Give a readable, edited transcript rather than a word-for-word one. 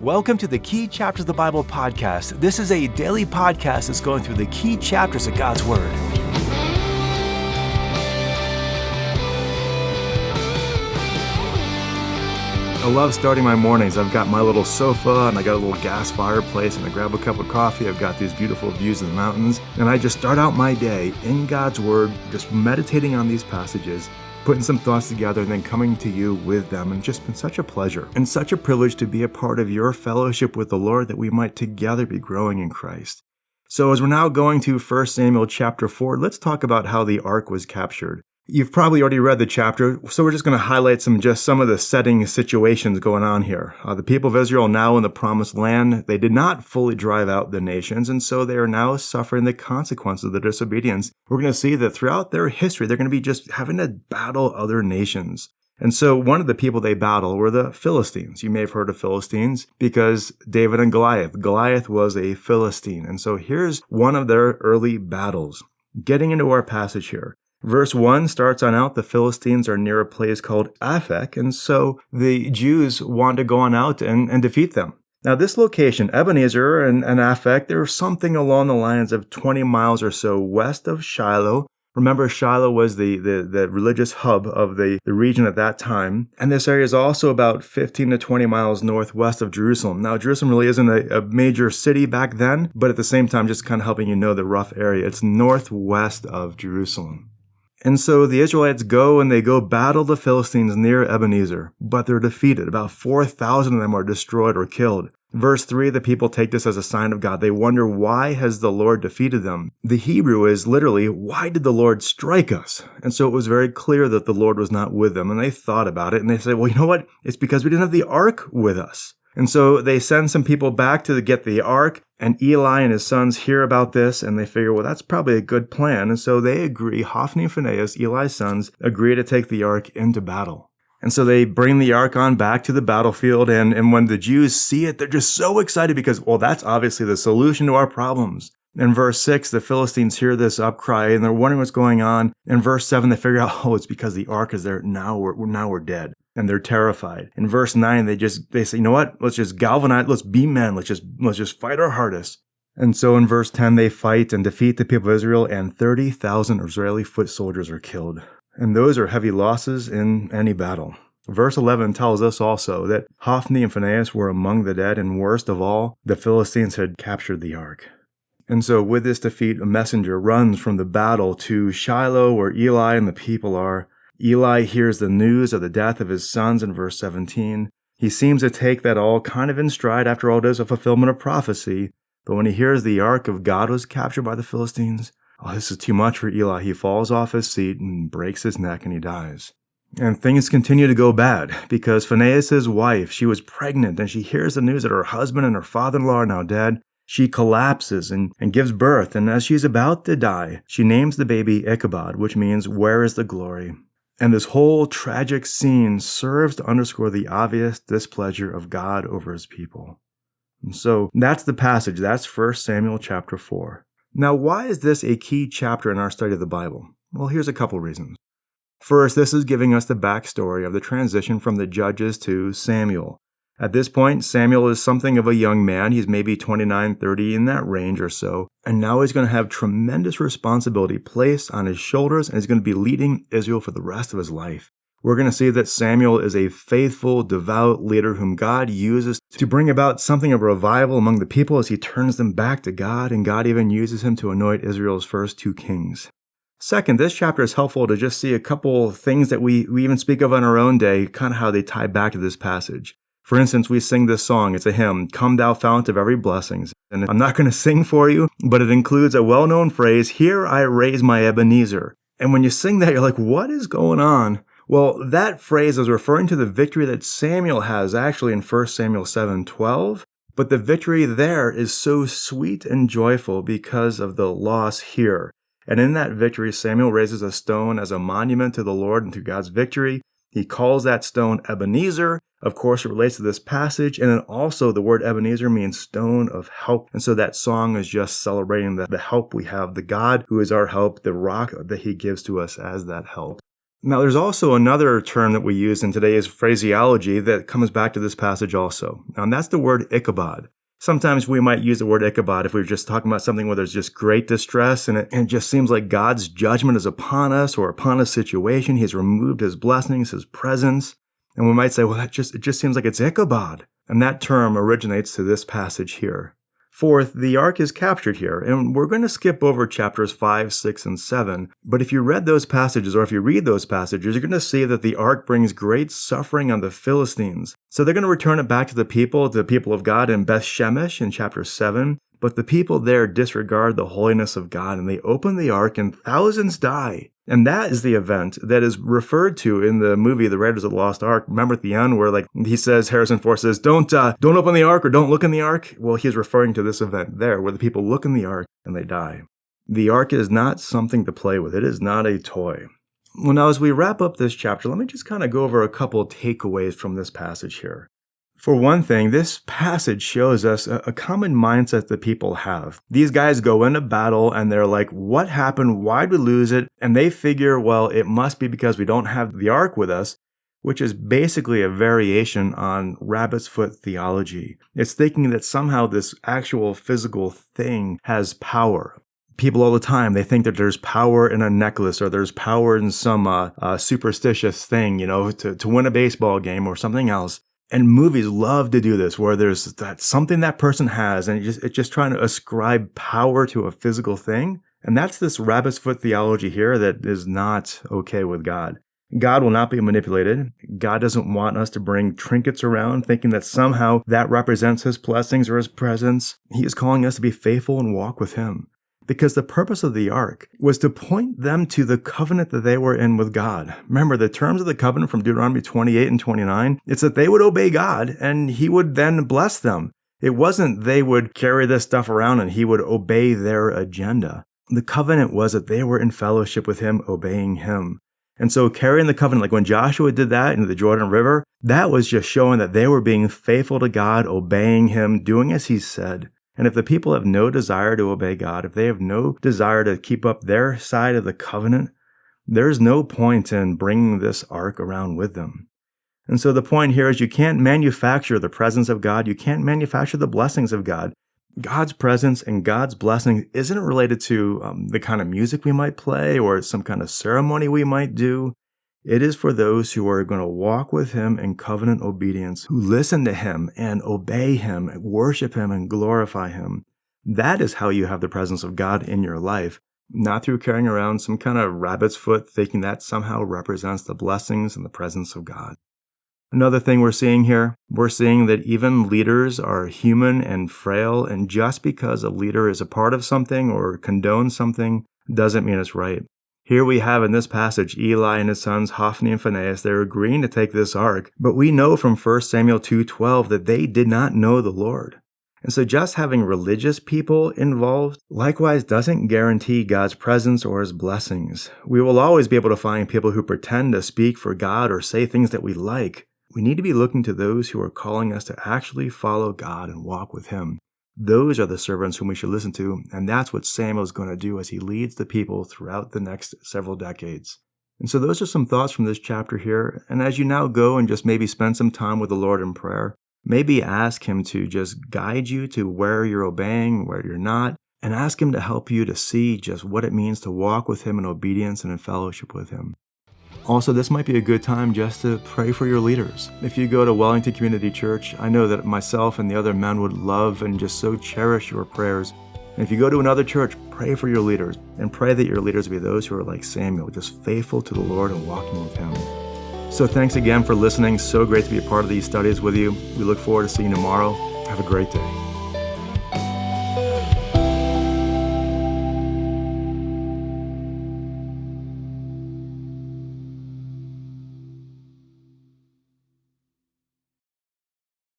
Welcome to the Key Chapters of the Bible podcast. This is a daily podcast that's going through the key chapters of God's Word. I love starting my mornings. I've got my little sofa and I got a little gas fireplace and I grab a cup of coffee. I've got these beautiful views of the mountains and I just start out my day in God's Word, just meditating on these passages, putting some thoughts together and then coming to you with them. And it's just been such a pleasure and such a privilege to be a part of your fellowship with the Lord that we might together be growing in Christ. So as we're now going to 1 Samuel chapter 4, let's talk about how the ark was captured. You've probably already read the chapter, so we're just going to highlight some of the setting situations going on here. The people of Israel now in the promised land, they did not fully drive out the nations, and so they are now suffering the consequences of their disobedience. We're going to see that throughout their history, they're going to be just having to battle other nations. And so one of the people they battle were the Philistines. You may have heard of Philistines because David and Goliath. Goliath was a Philistine. And so here's one of their early battles. Getting into our passage here. Verse 1 starts on out, the Philistines are near a place called Aphek, and so the Jews want to go on out and defeat them. Now this location, Ebenezer and Aphek, they're something along the lines of 20 miles or so west of Shiloh. Remember, Shiloh was the religious hub of the region at that time. And this area is also about 15 to 20 miles northwest of Jerusalem. Now, Jerusalem really isn't a major city back then, but at the same time, just kind of helping you know the rough area. It's northwest of Jerusalem. And so the Israelites go and they go battle the Philistines near Ebenezer, but they're defeated. About 4,000 of them are destroyed or killed. Verse 3, the people take this as a sign of God. They wonder, why has the Lord defeated them? The Hebrew is literally, why did the Lord strike us? And so it was very clear that the Lord was not with them. And they thought about it and they said, well, you know what? It's because we didn't have the ark with us. And so they send some people back to get the ark, and Eli and his sons hear about this, and they figure, well, that's probably a good plan. And so they agree, Hophni and Phinehas, Eli's sons, agree to take the ark into battle. And so they bring the ark on back to the battlefield, and when the Jews see it, they're just so excited because, well, that's obviously the solution to our problems. In verse 6, the Philistines hear this upcry, and they're wondering what's going on. In verse 7, they figure out, oh, it's because the ark is there. Now we're dead. And they're terrified. In verse 9, they say, you know what? Let's just galvanize. Let's be men. Let's just fight our hardest. And so in verse 10, they fight and defeat the people of Israel, and 30,000 Israeli foot soldiers are killed. And those are heavy losses in any battle. Verse 11 tells us also that Hophni and Phinehas were among the dead, and worst of all, the Philistines had captured the ark. And so with this defeat, a messenger runs from the battle to Shiloh, where Eli and the people are. Eli hears the news of the death of his sons in verse 17. He seems to take that all kind of in stride. After all, it is a fulfillment of prophecy. But when he hears the ark of God was captured by the Philistines, oh, this is too much for Eli. He falls off his seat and breaks his neck and he dies. And things continue to go bad because Phinehas' wife, she was pregnant and she hears the news that her husband and her father-in-law are now dead. She collapses and gives birth. And as she's about to die, she names the baby Ichabod, which means, where is the glory? And this whole tragic scene serves to underscore the obvious displeasure of God over his people. And so that's the passage. That's 1 Samuel chapter 4. Now, why is this a key chapter in our study of the Bible? Well, here's a couple reasons. First, this is giving us the backstory of the transition from the Judges to Samuel. At this point, Samuel is something of a young man. He's maybe 29, 30, in that range or so. And now he's going to have tremendous responsibility placed on his shoulders, and he's going to be leading Israel for the rest of his life. We're going to see that Samuel is a faithful, devout leader whom God uses to bring about something of a revival among the people as he turns them back to God, and God even uses him to anoint Israel's first two kings. Second, this chapter is helpful to just see a couple things that we even speak of in our own day, kind of how they tie back to this passage. For instance, we sing this song. It's a hymn, Come Thou Fount of Every Blessings. And I'm not going to sing for you, but it includes a well-known phrase, Here I raise my Ebenezer. And when you sing that, you're like, what is going on? Well, that phrase is referring to the victory that Samuel has actually in 1 Samuel 7:12. But the victory there is so sweet and joyful because of the loss here. And in that victory, Samuel raises a stone as a monument to the Lord and to God's victory. He calls that stone Ebenezer. Of course, it relates to this passage. And then also the word Ebenezer means stone of help. And so that song is just celebrating the help we have, the God who is our help, the rock that he gives to us as that help. Now, there's also another term that we use in today's phraseology that comes back to this passage also, and that's the word Ichabod. Sometimes we might use the word Ichabod if we're just talking about something where there's just great distress and it just seems like God's judgment is upon us or upon a situation. He's removed his blessings, his presence. And we might say, well, it just seems like it's Ichabod. And that term originates to this passage here. Fourth, the ark is captured here, and we're going to skip over chapters 5, 6, and 7, but if you read those passages, or if you read those passages, you're going to see that the ark brings great suffering on the Philistines. So they're going to return it back to the people of God in Beth Shemesh in chapter 7, but the people there disregard the holiness of God, and they open the ark, and thousands die. And that is the event that is referred to in the movie The Raiders of the Lost Ark. Remember at the end where he says, Harrison Ford says, don't open the ark or don't look in the ark? Well, he's referring to this event there where the people look in the ark and they die. The ark is not something to play with. It is not a toy. Well, now as we wrap up this chapter, let me just kind of go over a couple takeaways from this passage here. For one thing, this passage shows us a common mindset that people have. These guys go into battle and they're like, what happened? Why'd we lose it? And they figure, well, it must be because we don't have the ark with us, which is basically a variation on rabbit's foot theology. It's thinking that somehow this actual physical thing has power. People all the time, they think that there's power in a necklace or there's power in some superstitious thing, to win a baseball game or something else. And movies love to do this, where there's something that person has, and it's just trying to ascribe power to a physical thing. And that's this rabbit's foot theology here that is not okay with God. God will not be manipulated. God doesn't want us to bring trinkets around, thinking that somehow that represents his blessings or his presence. He is calling us to be faithful and walk with him. Because the purpose of the ark was to point them to the covenant that they were in with God. Remember, the terms of the covenant from Deuteronomy 28 and 29, it's that they would obey God and he would then bless them. It wasn't they would carry this stuff around and he would obey their agenda. The covenant was that they were in fellowship with him, obeying him. And so carrying the covenant, like when Joshua did that into the Jordan River, that was just showing that they were being faithful to God, obeying him, doing as he said. And if the people have no desire to obey God, if they have no desire to keep up their side of the covenant, there's no point in bringing this ark around with them. And so the point here is you can't manufacture the presence of God. You can't manufacture the blessings of God. God's presence and God's blessing isn't related to the kind of music we might play or some kind of ceremony we might do. It is for those who are going to walk with him in covenant obedience, who listen to him and obey him, worship him and glorify him. That is how you have the presence of God in your life, not through carrying around some kind of rabbit's foot thinking that somehow represents the blessings and the presence of God. Another thing we're seeing here, we're seeing that even leaders are human and frail, and just because a leader is a part of something or condones something doesn't mean it's right. Here we have in this passage, Eli and his sons, Hophni and Phinehas, they're agreeing to take this ark, but we know from 1 Samuel 2:12 that they did not know the Lord. And so just having religious people involved likewise doesn't guarantee God's presence or his blessings. We will always be able to find people who pretend to speak for God or say things that we like. We need to be looking to those who are calling us to actually follow God and walk with him. Those are the servants whom we should listen to, and that's what Samuel is going to do as he leads the people throughout the next several decades. And so those are some thoughts from this chapter here, and as you now go and just maybe spend some time with the Lord in prayer, maybe ask him to just guide you to where you're obeying, where you're not, and ask him to help you to see just what it means to walk with him in obedience and in fellowship with him. Also, this might be a good time just to pray for your leaders. If you go to Wellington Community Church, I know that myself and the other men would love and just so cherish your prayers. And if you go to another church, pray for your leaders and pray that your leaders be those who are like Samuel, just faithful to the Lord and walking with him. So thanks again for listening. So great to be a part of these studies with you. We look forward to seeing you tomorrow. Have a great day.